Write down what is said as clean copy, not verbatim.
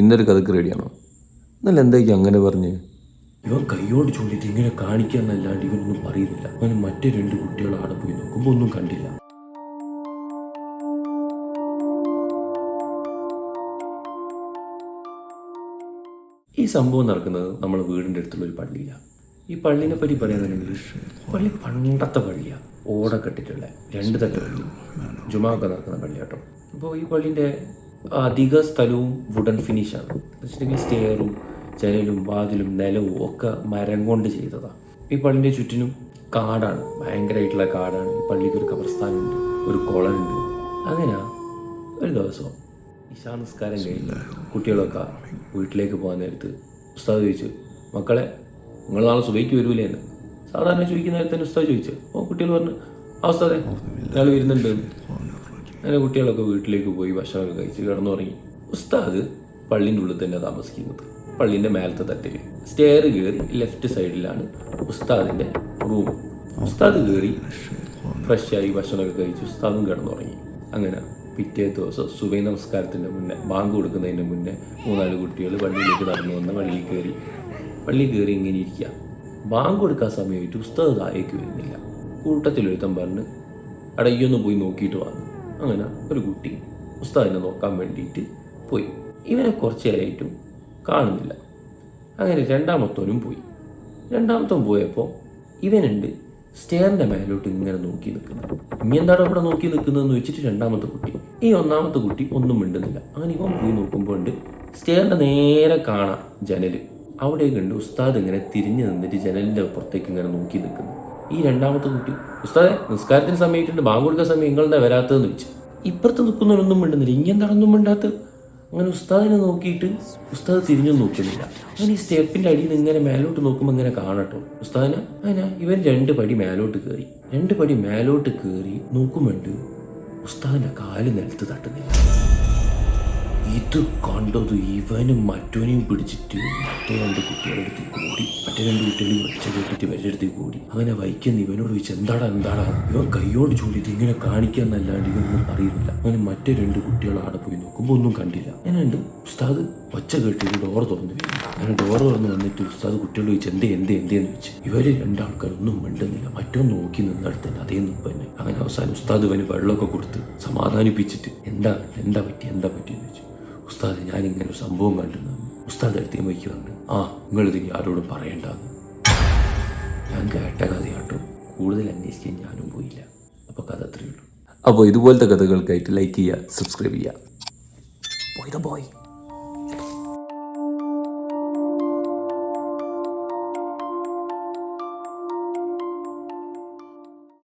ഇന്നൊരു കഥക്ക് റെഡിയാണോ? എന്നല്ല എന്തായിരിക്കും അങ്ങനെ പറഞ്ഞ്? ഇവൻ കൈയോട് ചൂണ്ടിട്ട് ഇങ്ങനെ കാണിക്കാന്നല്ലാണ്ട് ഇവനൊന്നും പറയുന്നില്ല. അവൻ മറ്റേ 2 കുട്ടികൾ അവിടെ പോയി നോക്കുമ്പോൾ ഒന്നും കണ്ടില്ല. ഈ സംഭവം നടക്കുന്നത് നമ്മുടെ വീടിൻ്റെ അടുത്തുള്ള ഒരു പള്ളിയിലാണ്. ഈ പള്ളീനെ പറ്റി പറയുകയാണെങ്കിൽ പള്ളി പണ്ടത്തെ പള്ളിയാണ്. ഓടക്കെട്ടിട്ടുള്ള 2 തട്ട് പള്ളി, ജുമാക്കെ നടക്കുന്ന പള്ളി കേട്ടോ. അപ്പോൾ ഈ പള്ളീൻ്റെ അധിക സ്ഥലവും വുഡൻ ഫിനിഷാണ്. വെച്ചിട്ടുണ്ടെങ്കിൽ സ്റ്റെയറും ജനലും വാതിലും നിലവും ഒക്കെ മരം കൊണ്ട് ചെയ്തതാണ്. ഈ പള്ളിൻ്റെ ചുറ്റിനും കാടാണ്, ഭയങ്കരമായിട്ടുള്ള കാടാണ്. ഈ പള്ളിക്ക് ഒരു ഖബർസ്ഥാനുണ്ട്, ഒരു കുളമുണ്ട്. അങ്ങനെ ഒരു ദിവസം ഇശാ നിസ്കാരം കഴിഞ്ഞ് കുട്ടികളൊക്കെ വീട്ടിലേക്ക് പോകാൻ നേരത്ത് ഉസ്താദ് ചോദിച്ചു, മക്കളെ നിങ്ങൾ നാളെ സുബൈക്ക് വരൂലേ എന്ന്. സാധാരണ ചോദിക്കുന്ന നേരത്തെ തന്നെ ഉസ്താദ് ചോദിച്ചു. അപ്പോൾ കുട്ടികൾ പറഞ്ഞു, ആ ഉസ്താദേ ഞങ്ങൾ വരുന്നുണ്ട്. അങ്ങനെ കുട്ടികളൊക്കെ വീട്ടിലേക്ക് പോയി ഭക്ഷണമൊക്കെ കഴിച്ച് കിടന്നുറങ്ങി. ഉസ്താദ് പള്ളിൻ്റെ ഉള്ളിൽ തന്നെ താമസിക്കുന്നത്, പള്ളീൻ്റെ മേലത്തെ തട്ടിൽ. സ്റ്റെയർ കയറി ലെഫ്റ്റ് സൈഡിലാണ് ഉസ്താദിൻ്റെ റൂം. ഉസ്താദ് കയറി ഫ്രഷായി ഭക്ഷണമൊക്കെ കഴിച്ച് ഉസ്താദും കിടന്നുറങ്ങി. അങ്ങനെ പിറ്റേ ദിവസം സുബൈ നമസ്കാരത്തിൻ്റെ മുന്നേ, ബാങ്ക് കൊടുക്കുന്നതിന് മുന്നേ 3-4 കുട്ടികൾ പള്ളിയിലേക്ക് നടന്നു വന്ന് പള്ളിയിൽ കയറി ഇങ്ങനെ ഇരിക്കുക. ബാങ്ക് കൊടുക്കാൻ സമയമായിട്ട് ഉസ്താദ് താഴേക്ക് വരുന്നില്ല. കൂട്ടത്തിലൊരുത്തം പറഞ്ഞ് അടയ്യൊന്ന് പോയി നോക്കിയിട്ട് വന്നു. അങ്ങനെ ഒരു കുട്ടി ഉസ്താദിനെ നോക്കാൻ വേണ്ടിയിട്ട് പോയി. ഇവനെ കുറച്ച് നേരമായിട്ടും കാണുന്നില്ല. അങ്ങനെ രണ്ടാമത്തോനും പോയി. രണ്ടാമത്തോൻ പോയപ്പോൾ ഇവനുണ്ട് സ്റ്റെയറിൻ്റെ മേലോട്ട് ഇങ്ങനെ നോക്കി നിൽക്കുന്നത്. ഇനി എന്താണ് അവിടെ നോക്കി നിൽക്കുന്നതെന്ന് വെച്ചിട്ട് രണ്ടാമത്തെ കുട്ടി. ഈ ഒന്നാമത്തെ കുട്ടി ഒന്നും മിണ്ടുന്നില്ല. അങ്ങനെ ഇവൻ പോയി നോക്കുമ്പോൾ ഉണ്ട് സ്റ്റെയറിൻ്റെ നേരെ കാണാം ജനൽ. അവിടെ കണ്ട് ഉസ്താദ് ഇങ്ങനെ തിരിഞ്ഞു നിന്നിട്ട് ജനലിൻ്റെ പുറത്തേക്ക് ഇങ്ങനെ നോക്കി നിൽക്കുന്നു. ഈ രണ്ടാമത്തെ കുട്ടി, ഉസ്താദെ നിസ്കാരത്തിന് സമയമായിട്ടുണ്ട്, ബാങ്ക് കൊടുക്കാൻ സമയം നിങ്ങളെന്താ വരാത്തതെന്ന് വെച്ച്. ഇപ്പുറത്ത് നിൽക്കുന്നവരൊന്നും മിണ്ടുന്നില്ല. ഇനി എന്താണൊന്നും മിണ്ടാത്തത്? അങ്ങനെ ഉസ്താദിനെ നോക്കിയിട്ട് ഉസ്താദ് തിരിഞ്ഞു നോക്കുന്നില്ല. അങ്ങനെ ഈ സ്റ്റെപ്പിൻ്റെ അടിയിൽ നിന്ന് ഇങ്ങനെ മേലോട്ട് നോക്കുമ്പോൾ ഇങ്ങനെ കാണട്ടോ ഉസ്താദിനെ. അങ്ങനെ ഇവൻ 2 പടി മേലോട്ട് കയറി. 2 പടി മേലോട്ട് കയറി നോക്കുമ്പോണ്ട് ഉസ്താദിൻ്റെ കാല് നിലത്ത് തട്ടുന്നില്ല. ഇത് കണ്ടത് ഇവനും മറ്റോനെയും പിടിച്ചിട്ട് മറ്റേ 2 കുട്ടികളെടുത്ത് കൂടി. മറ്റേ 2 കുട്ടികൾ ഒച്ച കേട്ടിട്ട് ഇവരുടെ അടുത്ത് കൂടി. അങ്ങനെ വൈക്കുന്ന ഇവനോട് ചോദിച്ചു, എന്താടാ? ഇവൻ കൈയോട് ചൂണ്ടിട്ട് ഇങ്ങനെ കാണിക്കാന്നല്ലാണ്ട് ഇവനൊന്നും പറയുന്നില്ല. അങ്ങനെ മറ്റേ 2 കുട്ടികൾ അവിടെ പോയി നോക്കുമ്പോൾ ഒന്നും കണ്ടില്ല. അങ്ങനെയുണ്ട് ഉസ്താദ് ഒച്ച കേട്ടിട്ട് ഡോർ തുറന്നു വരും. അങ്ങനെ ഡോർ തുറന്ന് വന്നിട്ട് ഉസ്താദ് കുട്ടികളോട് ചോദിച്ചു, എന്തേന്ന് ചോദിച്ചു. ഇവര് 2 ആൾക്കാരൊന്നും മിണ്ടുന്നില്ല. മറ്റൊന്ന് നോക്കി നിന്നടുത്ത് തന്നെ അതേ നിപ്പ് തന്നെ. അങ്ങനെ അവസാനം ഉസ്താദ് ഇവന് വെള്ളമൊക്കെ കൊടുത്ത് സമാധാനിപ്പിച്ചിട്ട് എന്താ പറ്റിയെന്ന് ചോദിച്ചു. ഉസ്താദ് ഞാനിങ്ങനെ ഒരു സംഭവം കണ്ടെന്ന്. ഉസ്താദ് അടുത്തേ വയ്ക്ക് വന്ന്, നിങ്ങളിതിനി ആരോടും പറയണ്ടെന്ന്. ഞാൻ കേട്ട കഥയാട്ടോ, കൂടുതൽ അന്വേഷിക്കാൻ ഞാനും പോയില്ല. അപ്പോൾ കഥ അത്രയേ ഉള്ളൂ. അപ്പോൾ ഇതുപോലത്തെ കഥകൾക്കായിട്ട് ലൈക്ക് ചെയ്യുക, സബ്സ്ക്രൈബ് ചെയ്യുക. ബോയ്